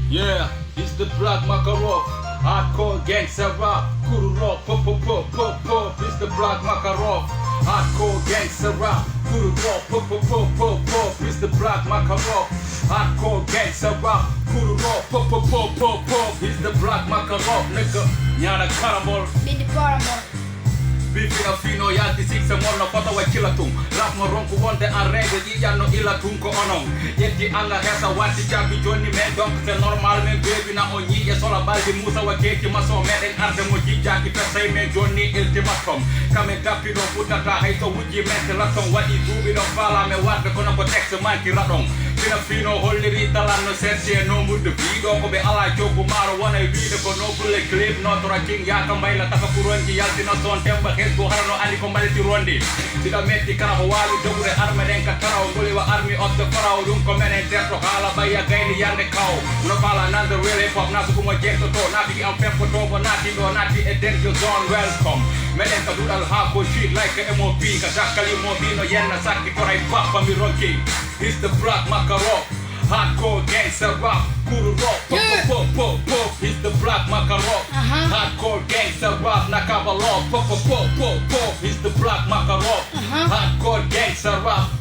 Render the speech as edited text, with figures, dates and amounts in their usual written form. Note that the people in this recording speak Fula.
Yeah, it's the Black Makarov. Hardcore gangster rap. Kuru rock, pop, pop, pop, pop, pop. It's the Black Makarov. Hardcore gangster rap. Kuru rock, pop, pop, pop, pop, pop. It's the Black Makarov. Hardcore gangster rap. Kuru rock, pop, pop, pop, pop, pop. It's the Black Makarov. Nigga, nyana karamol. Bindi paramore. Bifino fino yalti sikse molno foto wa kilatum rap mo ronku wonde en règle yi yanno ilatum ko onon yetti anga hesa watti jabi joni men donc c'est normal men bebi na on yi e sola baldi musa wa keki maso meden arde mo jijaki fesay men joni ultimatum kame dappi do futata hay to wujji men laton wadi dubi do fala me wadde kono ko texte manki radon fina fino holliri talanno sertie no mudde bido ko be ala jogu maro wona wiide ko no bulle clip no to king yaka mayla taka kuronji yaltino son temba hesgo harano andi ko mbalti ronde sida metti kala ko walu dogure arme den ka taraw goli wa army of the pharaoh dum ko menen terto hala baya gayni yande kaw no fala nande really pop nasu ko mo jekto to nati am pempo to bo nati do nati e danger zone welcome menen ka dudal ha ko shit like a MOB ka dakali mo bino yenna sakki ko ray papa mi ronki. It's the Black Makarov, hardcore gangster rap, Kuru rock, pop, pop, pop, pop. It's the Black Makarov, hardcore gangster rap, Nakabalov, pop, pop, pop, pop, pop. It's the Black Makarov, hardcore gangster rap,